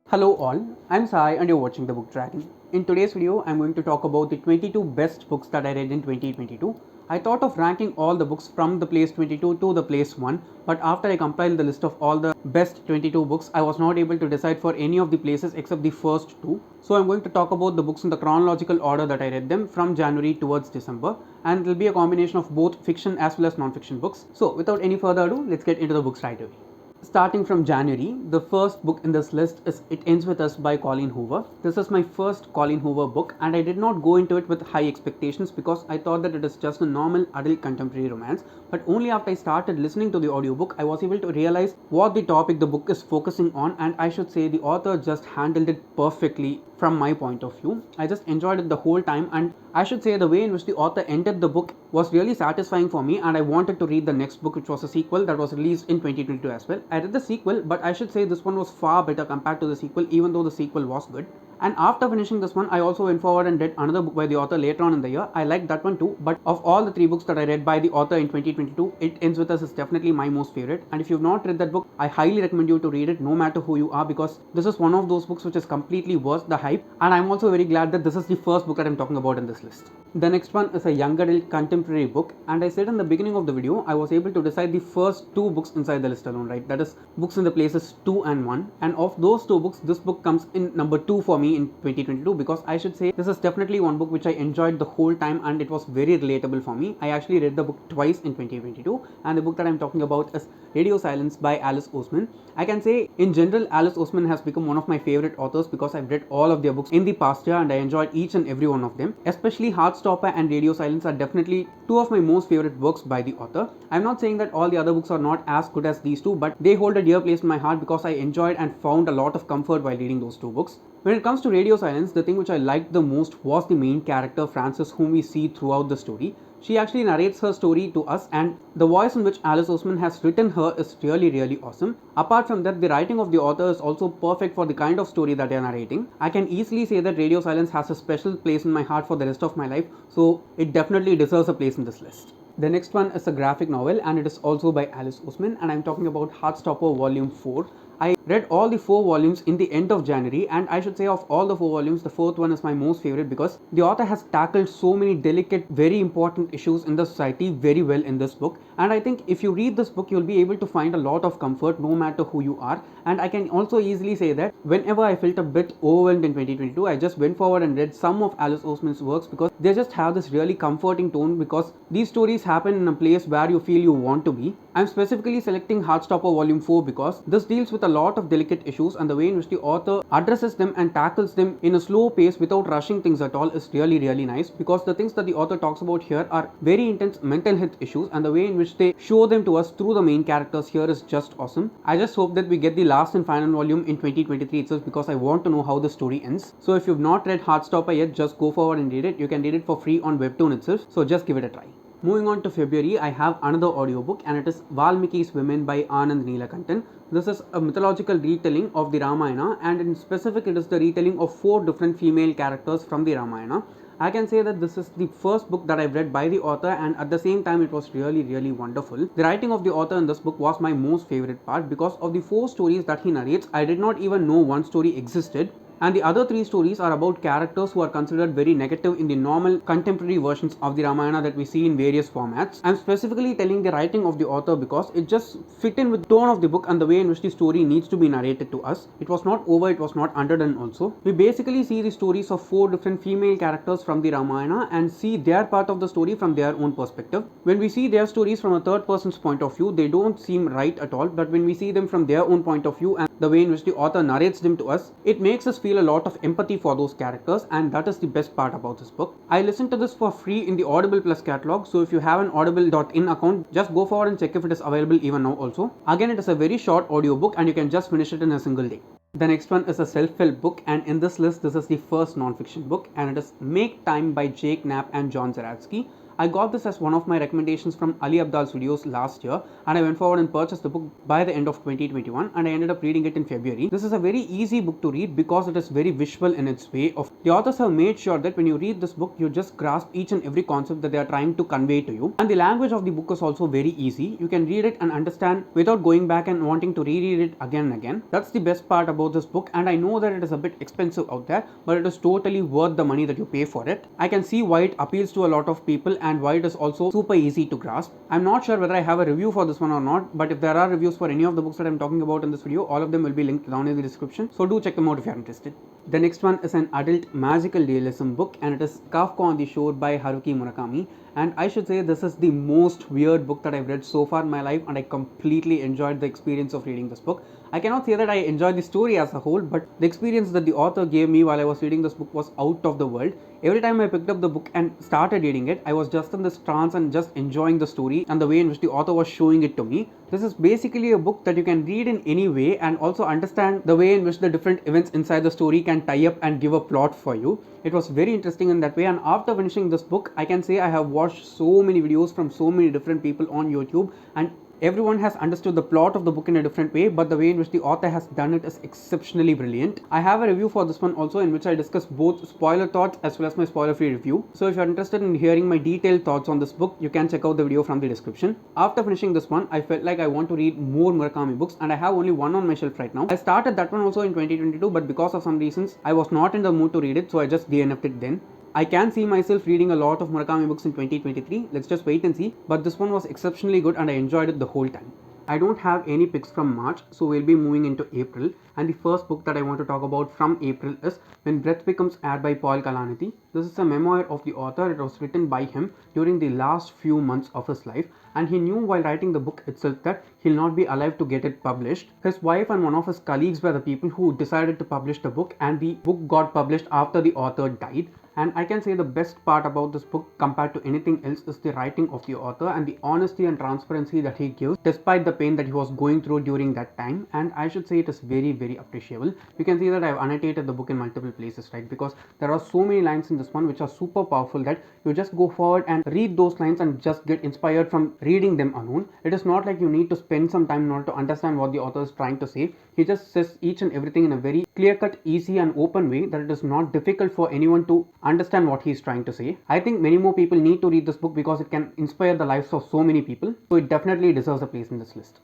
Hello all, I'm Sai and you're watching The Book Dragon. In today's video, I'm going to talk about the 22 best books that I read in 2022. I thought of ranking all the books from the place 22 to the place 1, but after I compiled the list of all the best 22 books, I was not able to decide for any of the places except the first two. So I'm going to talk about the books in the chronological order that I read them from January towards December, and it will be a combination of both fiction as well as non-fiction books. So without any further ado, let's get into the books right away. Starting from January, the first book in this list is It Ends With Us by Colleen Hoover. This is my first Colleen Hoover book and I did not go into it with high expectations because I thought that it is just a normal adult contemporary romance, but only after I started listening to the audiobook I was able to realize what the topic the book is focusing on, and I should say the author just handled it perfectly from my point of view. I just enjoyed it the whole time, and I should say the way in which the author ended the book was really satisfying for me, and I wanted to read the next book, which was a sequel that was released in 2022 as well. I read the sequel, but I should say this one was far better compared to the sequel, even though the sequel was good. And after finishing this one, I also went forward and read another book by the author later on in the year. I liked that one too, but of all the three books that I read by the author in 2022, It Ends With Us is definitely my most favorite. And if you've not read that book, I highly recommend you to read it no matter who you are, because this is one of those books which is completely worth the hype. And I'm also very glad that this is the first book that I'm talking about in this list. The next one is a young adult contemporary book, and I said in the beginning of the video I was able to decide the first two books inside the list alone, right? That is books in the places 2 and 1, and of those two books this book comes in number 2 for me in 2022, because I should say this is definitely one book which I enjoyed the whole time and it was very relatable for me. I actually read the book twice in 2022, and the book that I'm talking about is Radio Silence by Alice Oseman. I can say in general Alice Oseman has become one of my favorite authors because I've read all of their books in the past year and I enjoyed each and every one of them. Especially Heartstopper and Radio Silence are definitely two of my most favorite works by the author. I'm not saying that all the other books are not as good as these two, but they hold a dear place in my heart because I enjoyed and found a lot of comfort while reading those two books. When it comes to Radio Silence, the thing which I liked the most was the main character Frances, whom we see throughout the story. She actually narrates her story to us, and the voice in which Alice Oseman has written her is really awesome. Apart from that, the writing of the author is also perfect for the kind of story that they are narrating. I can easily say that Radio Silence has a special place in my heart for the rest of my life, so it definitely deserves a place in this list. The next one is a graphic novel and it is also by Alice Oseman, and I'm talking about Heartstopper Volume 4. I read all the 4 volumes in the end of January, and I should say of all the 4 volumes, the 4th one is my most favorite because the author has tackled so many delicate, very important issues in the society very well in this book. And I think if you read this book, you'll be able to find a lot of comfort no matter who you are. And I can also easily say that whenever I felt a bit overwhelmed in 2022, I just went forward and read some of Alice Oseman's works because they just have this really comforting tone, because these stories happen in a place where you feel you want to be. I'm specifically selecting Heartstopper Volume 4 because this deals with a lot of delicate issues, and the way in which the author addresses them and tackles them in a slow pace without rushing things at all is really nice, because the things that the author talks about here are very intense mental health issues, and the way in which they show them to us through the main characters here is just awesome. I just hope that we get the last and final volume in 2023 itself, because I want to know how the story ends. So if you've not read Heartstopper yet, just go forward and read it. You can read it for free on Webtoon itself, so just give it a try. Moving on to February, I have another audiobook, and it is Valmiki's Women by Anand Neelakantan. This is a mythological retelling of the Ramayana, and in specific it is the retelling of 4 different female characters from the Ramayana. I can say that this is the first book that I've read by the author, and at the same time it was really wonderful. The writing of the author in this book was my most favorite part because of the 4 stories that he narrates. I did not even know one story existed. And the other 3 stories are about characters who are considered very negative in the normal contemporary versions of the Ramayana that we see in various formats. I'm specifically telling the writing of the author because it just fit in with the tone of the book and the way in which the story needs to be narrated to us. It was not over, it was not underdone also. We basically see the stories of 4 different female characters from the Ramayana and see their part of the story from their own perspective. When we see their stories from a third person's point of view, they don't seem right at all, but when we see them from their own point of view and the way in which the author narrates them to us, it makes us feel a lot of empathy for those characters, and that is the best part about this book. I listened to this for free in the Audible Plus catalog, so if you have an audible.in account, just go forward and check if it is available even now also. Again, it is a very short audiobook and you can just finish it in a single day. The next one is a self-help book, and in this list this is the first non-fiction book, and it is Make Time by Jake Knapp and John Zeratsky. I got this as one of my recommendations from Ali Abdal's videos last year, and I went forward and purchased the book by the end of 2021, and I ended up reading it in February. This is a very easy book to read because it is very visual in its way. The authors have made sure that when you read this book, you just grasp each and every concept that they are trying to convey to you. And the language of the book is also very easy. You can read it and understand without going back and wanting to reread it again and again. That's the best part about this book, and I know that it is a bit expensive out there, but it is totally worth the money that you pay for it. I can see why it appeals to a lot of people and why it is also super easy to grasp. I'm not sure whether I have a review for this one or not, but if there are reviews for any of the books that I'm talking about in this video, all of them will be linked down in the description, so do check them out if you're interested. The next one is an adult magical realism book, and it is Kafka on the Shore by Haruki Murakami. And I should say this is the most weird book that I've read so far in my life, and I completely enjoyed the experience of reading this book. I cannot say that I enjoyed the story as a whole, but the experience that the author gave me while I was reading this book was out of the world. Every time I picked up the book and started reading it, I was just in this trance and just enjoying the story and the way in which the author was showing it to me. This is basically a book that you can read in any way and also understand the way in which the different events inside the story can tie up and give a plot for you. It was very interesting in that way, and after finishing this book, I can say I have watched so many videos from so many different people on YouTube, and everyone has understood the plot of the book in a different way, but the way in which the author has done it is exceptionally brilliant. I have a review for this one also, in which I discuss both spoiler thoughts as well as my spoiler free review. So if you are interested in hearing my detailed thoughts on this book, you can check out the video from the description. After finishing this one, I felt like I want to read more Murakami books, and I have only one on my shelf right now. I started that one also in 2022, but because of some reasons I was not in the mood to read it, so I just DNF'd it then. I can see myself reading a lot of Murakami books in 2023, let's just wait and see, but this one was exceptionally good and I enjoyed it the whole time. I don't have any picks from March, so we'll be moving into April, and the first book that I want to talk about from April is When Breath Becomes Air by Paul Kalanithi. This is a memoir of the author. It was written by him during the last few months of his life, and he knew while writing the book itself that he'll not be alive to get it published. His wife and one of his colleagues were the people who decided to publish the book, and the book got published after the author died. And I can say the best part about this book compared to anything else is the writing of the author and the honesty and transparency that he gives despite the pain that he was going through during that time. And I should say it is very, very appreciable. You can see that I have annotated the book in multiple places, right? Because there are so many lines in this one which are super powerful that you just go forward and read those lines and just get inspired from reading them alone. It is not like you need to spend some time in order to understand what the author is trying to say. He just says each and everything in a very clear-cut, easy and open way that it is not difficult for anyone to understand what he is trying to say. I think many more people need to read this book because it can inspire the lives of so many people. So it definitely deserves a place in this list.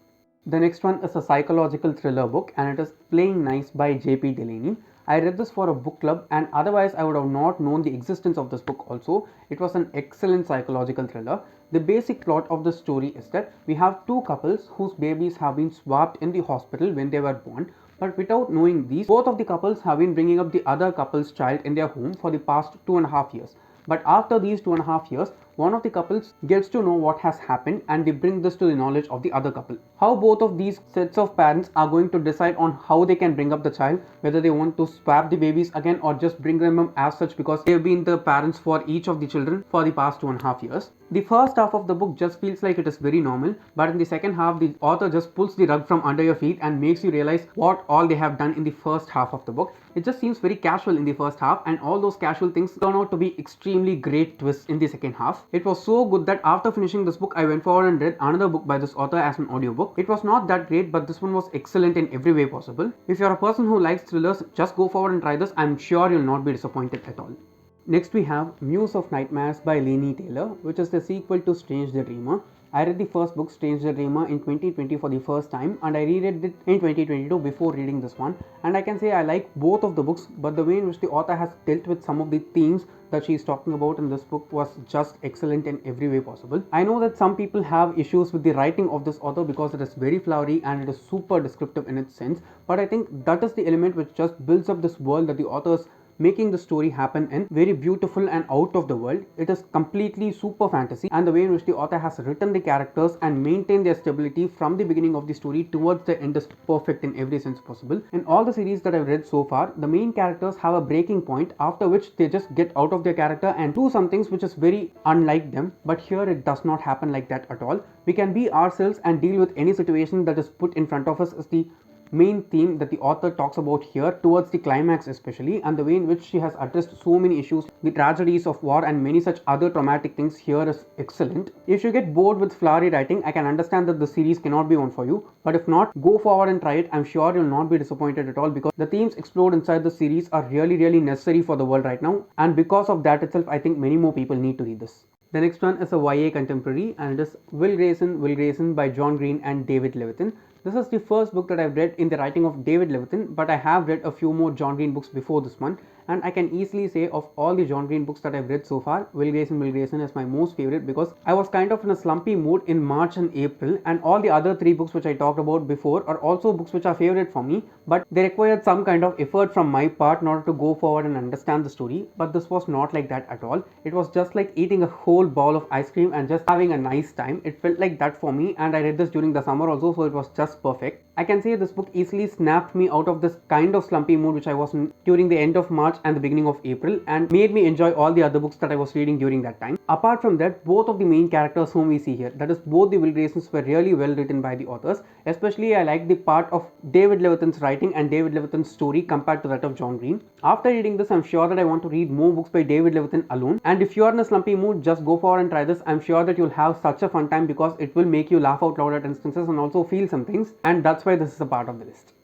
The next one is a psychological thriller book, and it is Playing Nice by J.P. Delaney. I read this for a book club, and otherwise I would have not known the existence of this book also. It was an excellent psychological thriller. The basic plot of the story is that we have two couples whose babies have been swapped in the hospital when they were born. But without knowing these, both of the couples have been bringing up the other couple's child in their home for the past 2.5 years. But after these 2.5 years, one of the couples gets to know what has happened, and they bring this to the knowledge of the other couple. How both of these sets of parents are going to decide on how they can bring up the child, whether they want to swap the babies again or just bring them up as such because they have been the parents for each of the children for the past 2.5 years. The first half of the book just feels like it is very normal, but in the second half, the author just pulls the rug from under your feet and makes you realize what all they have done in the first half of the book. It just seems very casual in the first half, and all those casual things turn out to be extremely great twists in the second half. It was so good that after finishing this book, I went forward and read another book by this author as an audiobook. It was not that great, but this one was excellent in every way possible. If you're a person who likes thrillers, just go forward and try this. I'm sure you'll not be disappointed at all. Next we have Muse of Nightmares by Laini Taylor, which is the sequel to Strange the Dreamer. I read the first book, Strange the Dreamer, in 2020 for the first time, and I reread it in 2022 before reading this one. And I can say I like both of the books, but the way in which the author has dealt with some of the themes that she is talking about in this book was just excellent in every way possible. I know that some people have issues with the writing of this author because it is very flowery and it is super descriptive in its sense, but I think that is the element which just builds up this world that the author is making the story happen in. Very beautiful and out of the world. It is completely super fantasy, and the way in which the author has written the characters and maintained their stability from the beginning of the story towards the end is perfect in every sense possible. In all the series that I've read so far, the main characters have a breaking point after which they just get out of their character and do some things which is very unlike them, but here it does not happen like that at all. We can be ourselves and deal with any situation that is put in front of us is the main theme that the author talks about here towards the climax especially, and the way in which she has addressed so many issues, the tragedies of war and many such other traumatic things here is excellent. If you get bored with flowery writing, I can understand that the series cannot be one for you, but if not, go forward and try it. I'm sure you'll not be disappointed at all, because the themes explored inside the series are really necessary for the world right now, and because of that itself, I think many more people need to read this. The next one is a YA contemporary, and it is Will Grayson by John Green and David Levithan. This is the first book that I've read in the writing of David Levithan, but I have read a few more John Green books before this one, and I can easily say of all the John Green books that I've read so far, Will Grayson is my most favorite, because I was kind of in a slumpy mood in March and April, and all the other three books which I talked about before are also books which are favorite for me, but they required some kind of effort from my part in order to go forward and understand the story. But this was not like that at all. It was just like eating a whole bowl of ice cream and just having a nice time. It felt like that for me, and I read this during the summer also, so it was just perfect. I can say this book easily snapped me out of this kind of slumpy mood which I was in during the end of March and the beginning of April, and made me enjoy all the other books that I was reading during that time. Apart from that, both of the main characters whom we see here, that is both the Will Graysons, were really well written by the authors. Especially I like the part of David Levithan's writing and David Levithan's story compared to that of John Green. After reading this, I'm sure that I want to read more books by David Levithan alone, and if you are in a slumpy mood, just go forward and try this. I'm sure that you'll have such a fun time, because it will make you laugh out loud at instances and also feel some things, and that's why this is a part of the list.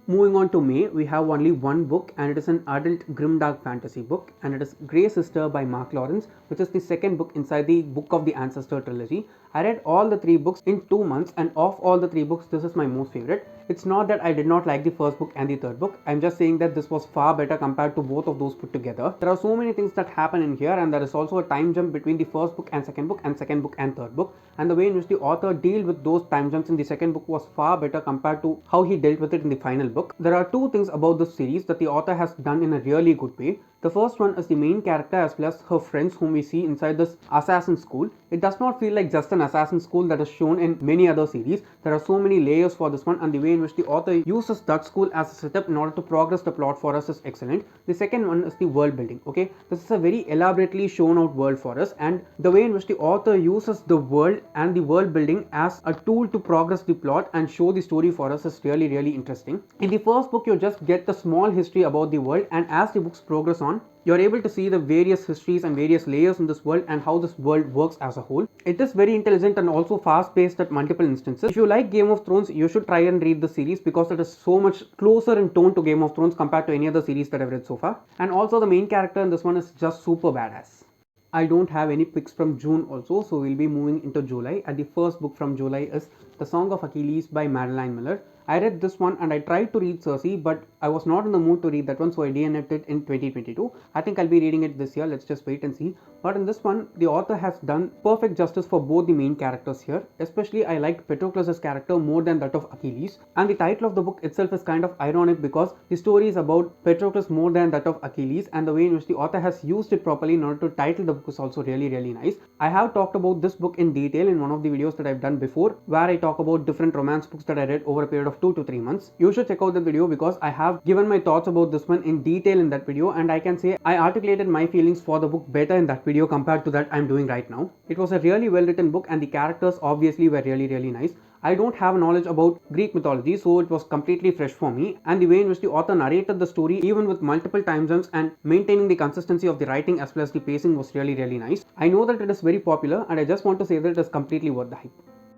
Moving on to May, we have only one book, and it is an adult grimdark fantasy book, and it is Grey Sister by Mark Lawrence, which is the second book inside the Book of the Ancestor trilogy. I read all the three books in 2 months, and of all the three books, this is my most favorite. It's not that I did not like the first book and the third book. I'm just saying that this was far better compared to both of those put together. There are so many things that happen in here, and there is also a time jump between the first book and second book and second book and third book, and the way in which the author dealt with those time jumps in the second book was far better compared to how he dealt with it in the final book. There are two things about this series that the author has done in a really good way. The first one is the main character as well as her friends whom we see inside this assassin school. It does not feel like just an assassin school that is shown in many other series. There are so many layers for this one, and the way in which the author uses that school as a setup in order to progress the plot for us is excellent. The second one is the world building. Okay, this is a very elaborately shown out world for us, and the way in which the author uses the world and the world building as a tool to progress the plot and show the story for us is really interesting. In the first book, you just get the small history about the world, and as the books progress on, you're able to see the various histories and various layers in this world and how this world works as a whole. It is very intelligent and also fast paced at multiple instances. If you like Game of Thrones, you should try and read the series, because it is so much closer in tone to Game of Thrones compared to any other series that I've read so far. And also the main character in this one is just super badass. I don't have any picks from June also, so we'll be moving into July, and the first book from July is The Song of Achilles by Madelline Miller. I read this one and I tried to read Circe, but I was not in the mood to read that one, so I DNF'd it in 2022. I think I'll be reading it this year, let's just wait and see. But in this one, the author has done perfect justice for both the main characters here. Especially I liked Patroclus' character more than that of Achilles. And the title of the book itself is kind of ironic, because the story is about Patroclus more than that of Achilles, and the way in which the author has used it properly in order to title the book is also really nice. I have talked about this book in detail in one of the videos that I've done before, where I talk about different romance books that I read over a period of 2 to 3 months. You should check out the video, because I have given my thoughts about this one in detail in that video, and I can say I articulated my feelings for the book better in that video compared to that I'm doing right now. It was a really well written book, and the characters obviously were really nice. I don't have knowledge about Greek mythology, so it was completely fresh for me, and the way in which the author narrated the story, even with multiple time jumps and maintaining the consistency of the writing as well as the pacing, was really nice. I know that it is very popular, and I just want to say that it is completely worth the hype.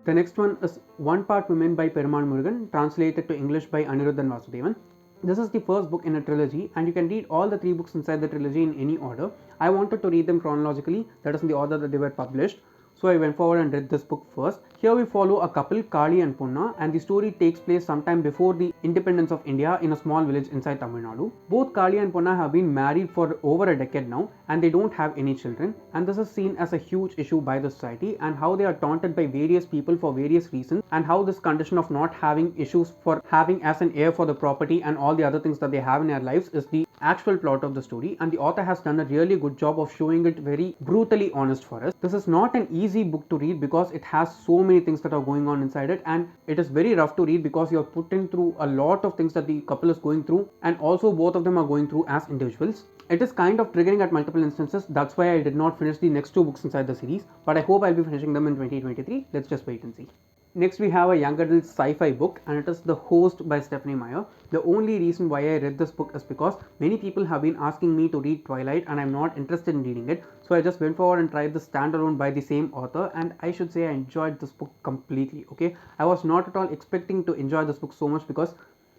The next one is One Part Women by Perumal Murugan, translated to English by Aniruddhan Vasudevan. This is the first book in a trilogy, and you can read all the 3 books inside the trilogy in any order. I wanted to read them chronologically, that is in the order that they were published. So I went forward and read this book first. Here we follow a couple, Kali and Punna, and the story takes place sometime before the independence of India in a small village inside Tamil Nadu. Both Kali and Punna have been married for over a decade now, and they don't have any children, and this is seen as a huge issue by the society, and how they are taunted by various people for various reasons, and how this condition of not having issues for having as an heir for the property and all the other things that they have in their lives is the actual plot of the story, and the author has done a really good job of showing it very brutally honest for us. This is not an easy book to read, because it has so many things that are going on inside it, and it is very rough to read, because you are put in through a lot of things that the couple is going through, and also both of them are going through as individuals. It is kind of triggering at multiple instances. That's why I did not finish the next 2 books inside the series, but I hope I'll be finishing them in 2023. Let's just wait and see. Next we have a young adult sci-fi book, and it is The Host by Stephenie Meyer. The only reason why I read this book is because many people have been asking me to read Twilight and I'm not interested in reading it. So I just went forward and tried the standalone by the same author, and I should say I enjoyed this book completely. Okay, I was not at all expecting to enjoy this book so much because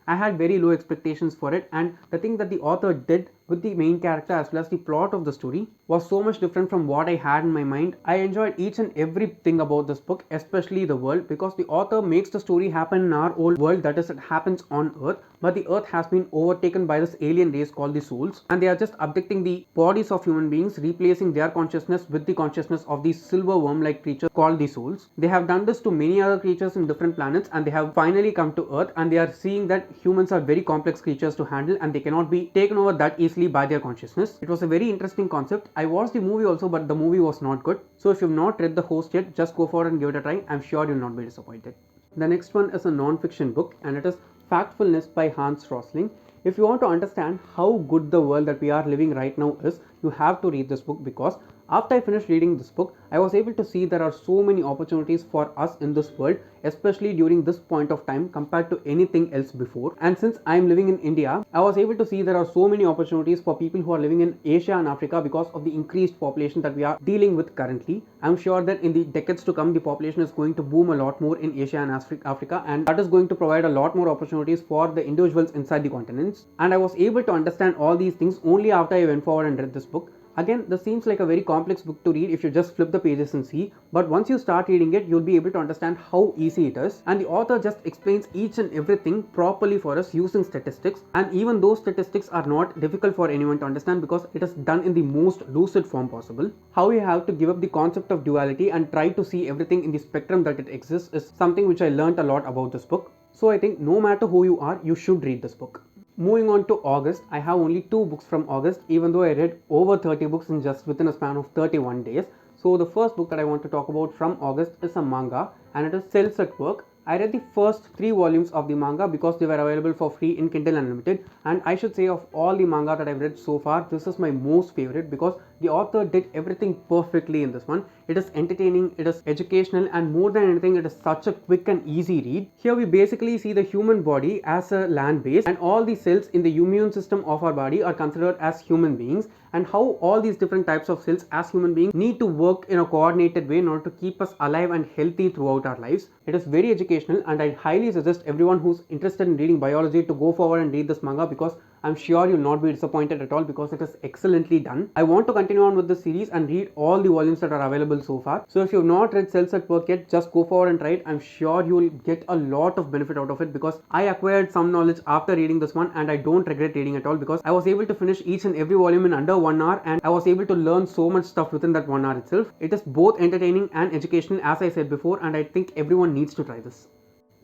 I had very low expectations for it, and the thing that the author did with the main character as well as the plot of the story was so much different from what I had in my mind. I enjoyed each and everything about this book, especially the world, because the author makes the story happen in our old world, that is, it happens on Earth, but the Earth has been overtaken by this alien race called the Souls, and they are just abducting the bodies of human beings, replacing their consciousness with the consciousness of these silver worm-like creatures called the Souls. They have done this to many other creatures in different planets, and they have finally come to Earth, and they are seeing that humans are very complex creatures to handle, and they cannot be taken over that easily by their consciousness. It was a very interesting concept. I watched the movie also, but the movie was not good. So if you've not read The Host yet, just go forward and give it a try. I'm sure you'll not be disappointed. The next one is a non-fiction book, and it is Factfulness by Hans Rosling. If you want to understand how good the world that we are living right now is, you have to read this book, because after I finished reading this book, I was able to see there are so many opportunities for us in this world, especially during this point of time compared to anything else before. And since I am living in India, I was able to see there are so many opportunities for people who are living in Asia and Africa because of the increased population that we are dealing with currently. I'm sure that in the decades to come, the population is going to boom a lot more in Asia and Africa, and that is going to provide a lot more opportunities for the individuals inside the continents. And I was able to understand all these things only after I went forward and read this book. Again, this seems like a very complex book to read if you just flip the pages and see, but once you start reading it, you'll be able to understand how easy it is, and the author just explains each and everything properly for us using statistics, and even those statistics are not difficult for anyone to understand because it is done in the most lucid form possible. How you have to give up the concept of duality and try to see everything in the spectrum that it exists is something which I learned a lot about this book. So I think no matter who you are, you should read this book. Moving on to August, I have only 2 books from August, even though I read over 30 books in just within a span of 31 days. So the first book that I want to talk about from August is a manga, and it is Cells at Work. I read the first 3 volumes of the manga because they were available for free in Kindle Unlimited, and I should say of all the manga that I've read so far, this is my most favorite because the author did everything perfectly in this one. It is entertaining, it is educational, and more than anything, it is such a quick and easy read. Here we basically see the human body as a land base, and all the cells in the immune system of our body are considered as human beings, and how all these different types of cells as human beings need to work in a coordinated way in order to keep us alive and healthy throughout our lives. It is very educational, and I highly suggest everyone who's interested in reading biology to go forward and read this manga, because I'm sure you'll not be disappointed at all because it is excellently done. I want to continue on with the series and read all the volumes that are available so far. So if you've not read Cells at Work yet, just go forward and try it. I'm sure you'll get a lot of benefit out of it because I acquired some knowledge after reading this one, and I don't regret reading at all because I was able to finish each and every volume in under 1 hour, and I was able to learn so much stuff within that 1 hour itself. It is both entertaining and educational, as I said before, and I think everyone needs to try this.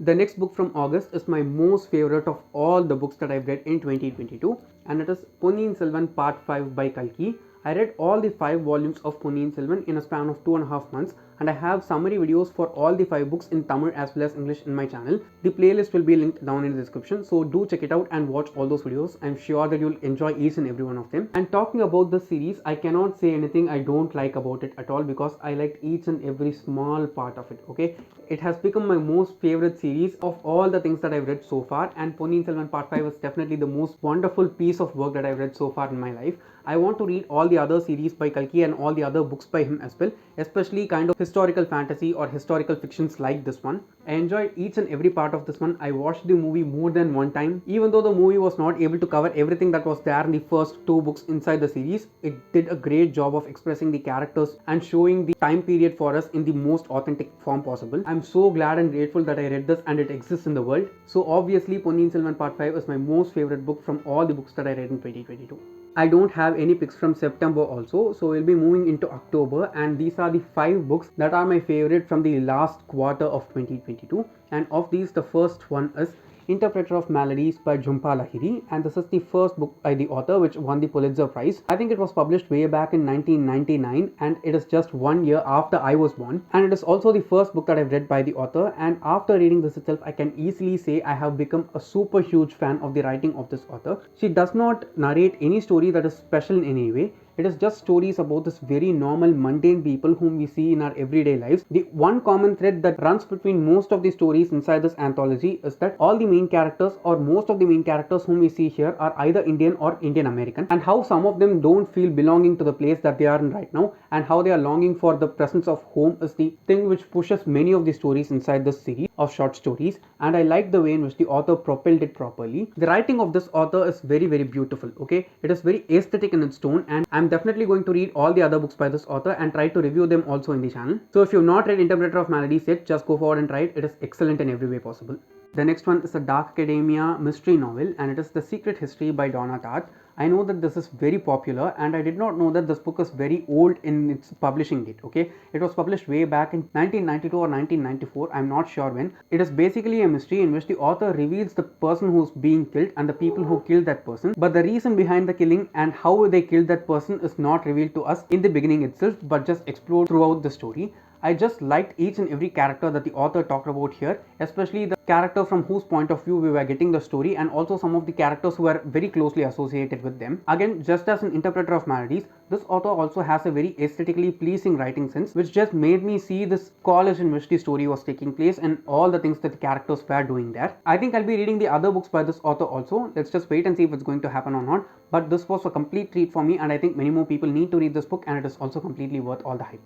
The next book from August is my most favorite of all the books that I've read in 2022, and it is Ponniyin Selvan Part 5 by Kalki. I read all the 5 volumes of Ponniyin Selvan in a span of 2.5 months, and I have summary videos for all the 5 books in Tamil as well as English in my channel. The playlist will be linked down in the description, so do check it out and watch all those videos. I'm sure that you'll enjoy each and every one of them. And talking about the series, I cannot say anything I don't like about it at all because I liked each and every small part of it. Okay, it has become my most favorite series of all the things that I've read so far, and Ponniyin Selvan Part 5 is definitely the most wonderful piece of work that I've read so far in my life. I want to read all the other series by Kalki and all the other books by him as well, especially kind of historical fantasy or historical fictions like this one. I enjoyed each and every part of this one. I watched the movie more than one time. Even though the movie was not able to cover everything that was there in the first 2 books inside the series, it did a great job of expressing the characters and showing the time period for us in the most authentic form possible. I'm so glad and grateful that I read this and it exists in the world. So obviously Ponniyin Selvan Part 5 is my most favorite book from all the books that I read in 2022. I don't have any picks from September also, so we'll be moving into October, and these are the 5 books that are my favorite from the last quarter of 2022, and of these the first one is Interpreter of Melodies by Jhumpa Lahiri, and this is the first book by the author which won the Pulitzer Prize. I think it was published way back in 1999, and it is just 1 year after I was born, and it is also the first book that I've read by the author, and after reading this itself I can easily say I have become a super huge fan of the writing of this author. She does not narrate any story that is special in any way. It is just stories about this very normal mundane people whom we see in our everyday lives. The one common thread that runs between most of the stories inside this anthology is that all the main characters or most of the main characters whom we see here are either Indian or Indian American, and how some of them don't feel belonging to the place that they are in right now, and how they are longing for the presence of home is the thing which pushes many of the stories inside this series of short stories. And I like the way in which the author propelled it properly. The writing of this author is very beautiful. Okay, it is very aesthetic in its tone, and I'm definitely going to read all the other books by this author and try to review them also in the channel. So if you've not read Interpreter of Melodies yet, just go forward and try it. It is excellent in every way possible. The next one is a Dark Academia mystery novel, and it is The Secret History by Donna Tartt. I know that this is very popular, and I did not know that this book is very old in its publishing date. Okay, it was published way back in 1992 or 1994, I'm not sure when. It is basically a mystery in which the author reveals the person who's being killed and the people who killed that person, but the reason behind the killing and how they killed that person is not revealed to us in the beginning itself, but just explored throughout the story. I just liked each and every character that the author talked about here, especially the character from whose point of view we were getting the story, and also some of the characters who were very closely associated with them. Again, just as an Interpreter of Melodies, this author also has a very aesthetically pleasing writing sense, which just made me see this college in which the story was taking place and all the things that the characters were doing there. I think I'll be reading the other books by this author also. Let's just wait and see if it's going to happen or not. But this was a complete treat for me, and I think many more people need to read this book, and it is also completely worth all the hype.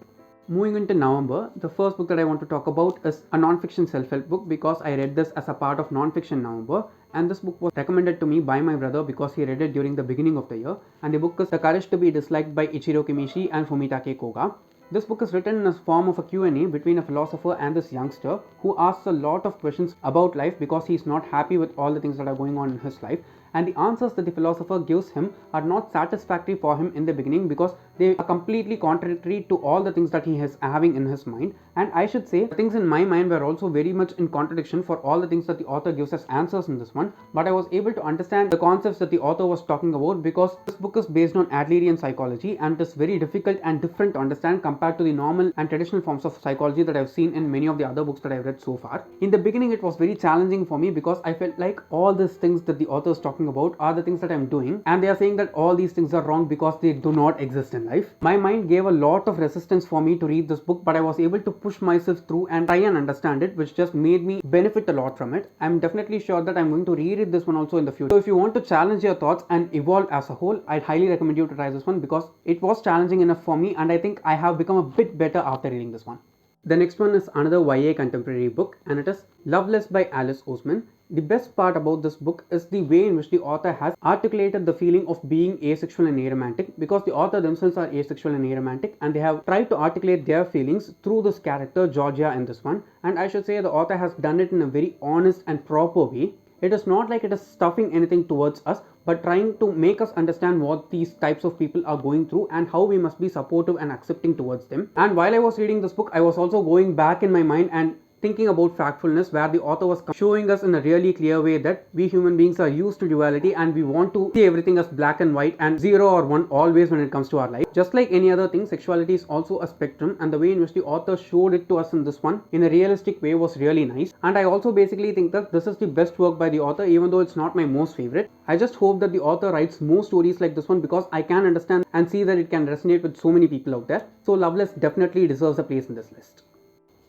Moving into November, the first book that I want to talk about is a non-fiction self-help book, because I read this as a part of non-fiction November, and this book was recommended to me by my brother because he read it during the beginning of the year, and the book is The Courage to be Disliked by Ichiro Kimishi and Fumitake Koga. This book is written in a form of a Q&A between a philosopher and this youngster who asks a lot of questions about life because he is not happy with all the things that are going on in his life, and the answers that the philosopher gives him are not satisfactory for him in the beginning because they are completely contradictory to all the things that he is having in his mind. And I should say, the things in my mind were also very much in contradiction for all the things that the author gives as answers in this one, but I was able to understand the concepts that the author was talking about because this book is based on Adlerian psychology, and it is very difficult and different to understand compared to the normal and traditional forms of psychology that I've seen in many of the other books that I've read so far. In the beginning, it was very challenging for me because I felt like all these things that the author is talking about are the things that I'm doing, and they are saying that all these things are wrong because they do not exist in life. My mind gave a lot of resistance for me to read this book, but I was able to push myself through and try and understand it, which just made me benefit a lot from it. I'm definitely sure that I'm going to reread this one also in the future. So if you want to challenge your thoughts and evolve as a whole, I'd highly recommend you to try this one because it was challenging enough for me, and I think I have become a bit better after reading this one. The next one is another YA contemporary book, and it is Loveless by Alice Oseman. The best part about this book is the way in which the author has articulated the feeling of being asexual and aromantic, because the author themselves are asexual and aromantic, and they have tried to articulate their feelings through this character Georgia in this one. And I should say the author has done it in a very honest and proper way. It is not like it is stuffing anything towards us, but trying to make us understand what these types of people are going through and how we must be supportive and accepting towards them. And while I was reading this book, I was also going back in my mind and thinking about Factfulness, where the author was showing us in a really clear way that we human beings are used to duality and we want to see everything as black and white and 0 or 1 always when it comes to our life. Just like any other thing, sexuality is also a spectrum, and the way in which the author showed it to us in this one in a realistic way was really nice. And I also basically think that this is the best work by the author, even though it's not my most favorite. I just hope that the author writes more stories like this one because I can understand and see that it can resonate with so many people out there. So Loveless definitely deserves a place in this list.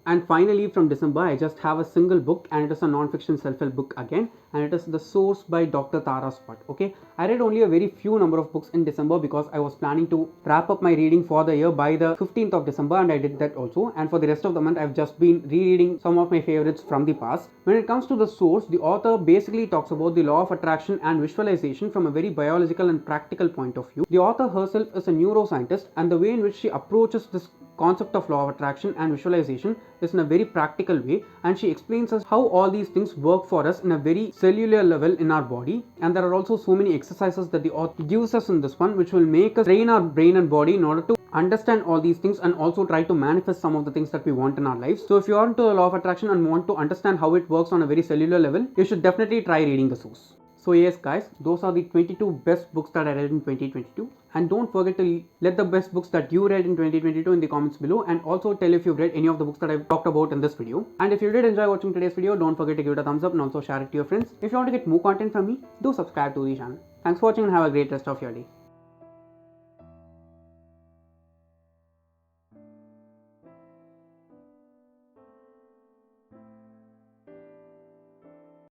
And finally, from December, I just have a single book, and it is a non-fiction self-help book again, and it is The Source by Dr. Tara Spott. Okay, I read only a very few number of books in December because I was planning to wrap up my reading for the year by the 15th of December, and I did that also. And for the rest of the month, I've just been rereading some of my favorites from the past. When it comes to The Source, the author basically talks about the law of attraction and visualization from a very biological and practical point of view. The author herself is a neuroscientist, and the way in which she approaches this concept of law of attraction and visualization is in a very practical way, and she explains us how all these things work for us in a very cellular level in our body. And there are also so many exercises that the author gives us in this one which will make us train our brain and body in order to understand all these things and also try to manifest some of the things that we want in our lives. So if you are into the law of attraction and want to understand how it works on a very cellular level, you should definitely try reading The Source. So yes guys, those are the 22 best books that I read in 2022, and don't forget to let the best books that you read in 2022 in the comments below, and also tell if you've read any of the books that I've talked about in this video. And if you did enjoy watching today's video, don't forget to give it a thumbs up and also share it to your friends. If you want to get more content from me, do subscribe to the channel. Thanks for watching and have a great rest of your day.